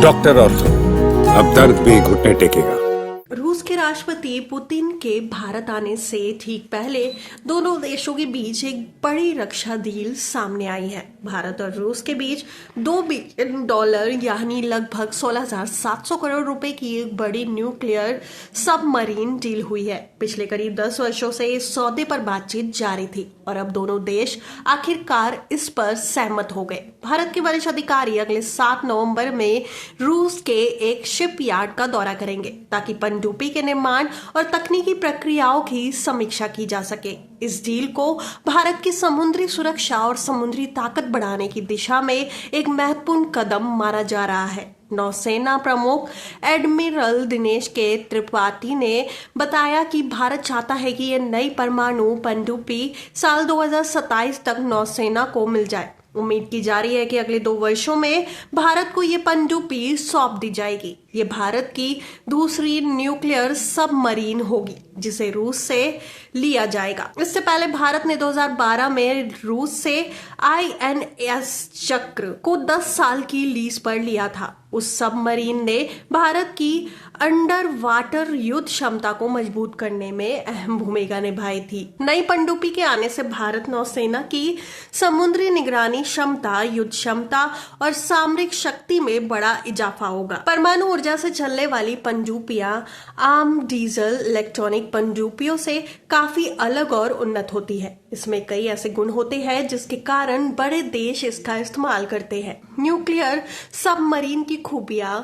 Doctor ortho, अब दर्द भी घुटने टेकेगा। रूस के राष्ट्रपति पुतिन के भारत आने से ठीक पहले दोनों देशों के बीच एक बड़ी रक्षा डील सामने आई है। भारत और रूस के बीच $2 बिलियन यानी लगभग 16,700 करोड़ रुपए की एक बड़ी न्यूक्लियर सबमरीन डील हुई है। पिछले करीब 10 वर्षों से इस सौदे पर बातचीत जारी थी और अब दोनों देश आखिरकार इस पर सहमत हो गए। भारत के वरिष्ठ अधिकारी अगले 7 नवंबर में रूस के एक शिपयार्ड का दौरा करेंगे ताकि पनडुब्बी के निर्माण और तकनीकी प्रक्रियाओं की समीक्षा की जा सके। इस डील को भारत की समुद्री सुरक्षा और समुद्री ताकत बढ़ाने की दिशा में एक महत्वपूर्ण कदम माना जा रहा है। नौसेना प्रमुख एडमिरल दिनेश के त्रिपाठी ने बताया कि भारत चाहता है कि यह नई परमाणु पनडुब्बी साल 2027 तक नौसेना को मिल जाए। उम्मीद की जा रही है कि अगले 2 वर्षों में भारत को ये पनडुब्बी सौंप दी जाएगी। ये भारत की दूसरी न्यूक्लियर सबमरीन होगी जिसे रूस से लिया जाएगा। इससे पहले भारत ने 2012 में रूस से INS चक्र को 10 साल की लीज पर लिया था। उस सबमरीन ने भारत की अंडर वाटर युद्ध क्षमता को मजबूत करने में अहम भूमिका निभाई थी। नई पनडुब्बी के आने से भारत नौसेना की समुद्री निगरानी क्षमता, युद्ध क्षमता और सामरिक शक्ति में बड़ा इजाफा होगा। परमाणु ऊर्जा से चलने वाली पनडुब्बियां आम डीजल इलेक्ट्रॉनिक पनडुब्बियों से काफी अलग और उन्नत होती है। इसमें कई ऐसे गुण होते हैं जिसके कारण बड़े देश इसका इस्तेमाल करते हैं। न्यूक्लियर सबमरीन की खूबियां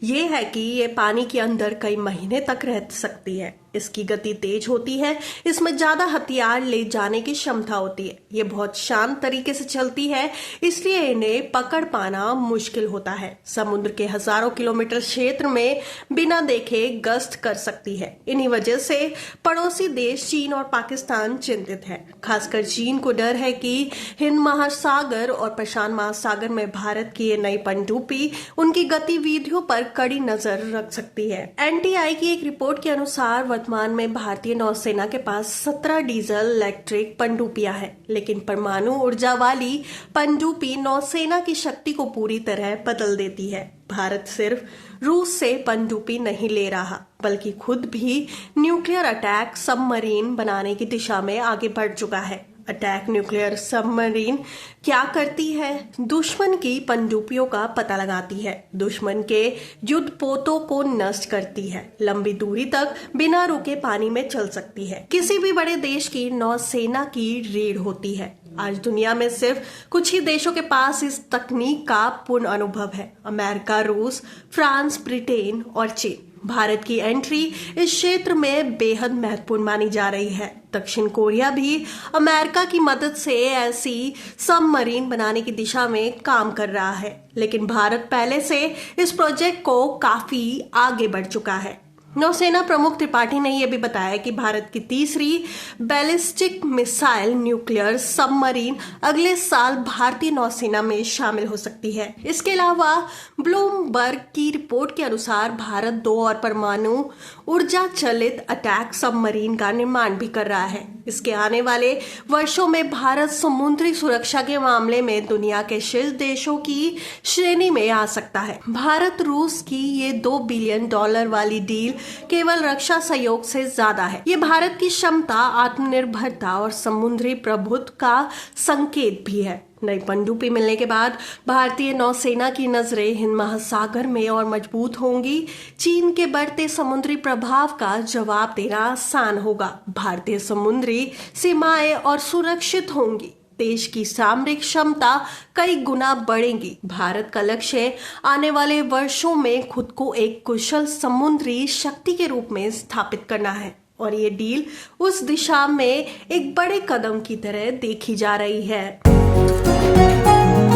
ये है कि ये पानी के अंदर कई महीने तक रह सकती है। इसकी गति तेज होती है। इसमें ज्यादा हथियार ले जाने की क्षमता होती है। ये बहुत शांत तरीके से चलती है, इसलिए इन्हें पकड़ पाना मुश्किल होता है। समुद्र के हजारों किलोमीटर क्षेत्र में बिना देखे गश्त कर सकती है। इन्हीं वजह से पड़ोसी देश चीन और पाकिस्तान चिंतित है। खासकर चीन को डर है कि हिंद महासागर और प्रशांत महासागर में भारत की ये नई पनडुब्बी उनकी गतिविधियों पर कड़ी नजर रख सकती है। NTI की एक रिपोर्ट के अनुसार वर्तमान में भारतीय नौसेना के पास 17 डीजल इलेक्ट्रिक पनडुब्बियां हैं, लेकिन परमाणु ऊर्जा वाली पनडुब्बी नौसेना की शक्ति को पूरी तरह बदल देती है। भारत सिर्फ रूस से पनडुब्बी नहीं ले रहा, बल्कि खुद भी न्यूक्लियर अटैक सबमरीन बनाने की दिशा में आगे बढ़ चुका है। अटैक न्यूक्लियर सबमरीन क्या करती है? दुश्मन की पनडुब्बियों का पता लगाती है, दुश्मन के युद्धपोतों को नष्ट करती है, लंबी दूरी तक बिना रुके पानी में चल सकती है। किसी भी बड़े देश की नौसेना की रीढ़ होती है। आज दुनिया में सिर्फ कुछ ही देशों के पास इस तकनीक का पूर्ण अनुभव है। अमेरिका, रूस, फ्रांस, ब्रिटेन और चीन। भारत की एंट्री इस क्षेत्र में बेहद महत्वपूर्ण मानी जा रही है। दक्षिण कोरिया भी अमेरिका की मदद से ऐसी सबमरीन बनाने की दिशा में काम कर रहा है, लेकिन भारत पहले से इस प्रोजेक्ट को काफी आगे बढ़ चुका है। नौसेना प्रमुख त्रिपाठी ने यह भी बताया कि भारत की तीसरी बैलिस्टिक मिसाइल न्यूक्लियर सबमरीन अगले साल भारतीय नौसेना में शामिल हो सकती है। इसके अलावा ब्लूमबर्ग की रिपोर्ट के अनुसार भारत 2 और परमाणु ऊर्जा चलित अटैक सबमरीन का निर्माण भी कर रहा है। इसके आने वाले वर्षों में भारत समुद्री सुरक्षा के मामले में दुनिया के शीर्ष देशों की श्रेणी में आ सकता है। भारत रूस की ये $2 बिलियन वाली डील केवल रक्षा सहयोग से ज्यादा है। ये भारत की क्षमता, आत्मनिर्भरता और समुद्री प्रभुत्व का संकेत भी है। नई पनडुब्बी मिलने के बाद भारतीय नौसेना की नजरें हिंद महासागर में और मजबूत होंगी। चीन के बढ़ते समुद्री प्रभाव का जवाब देना आसान होगा। भारतीय समुद्री सीमाएं और सुरक्षित होंगी। देश की सामरिक क्षमता कई गुना बढ़ेगी। भारत का लक्ष्य आने वाले वर्षों में खुद को एक कुशल समुद्री शक्ति के रूप में स्थापित करना है और ये डील उस दिशा में एक बड़े कदम की तरह देखी जा रही है।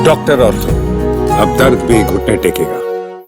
डॉक्टर ऑर्थो, अब दर्द भी घुटने टेकेगा।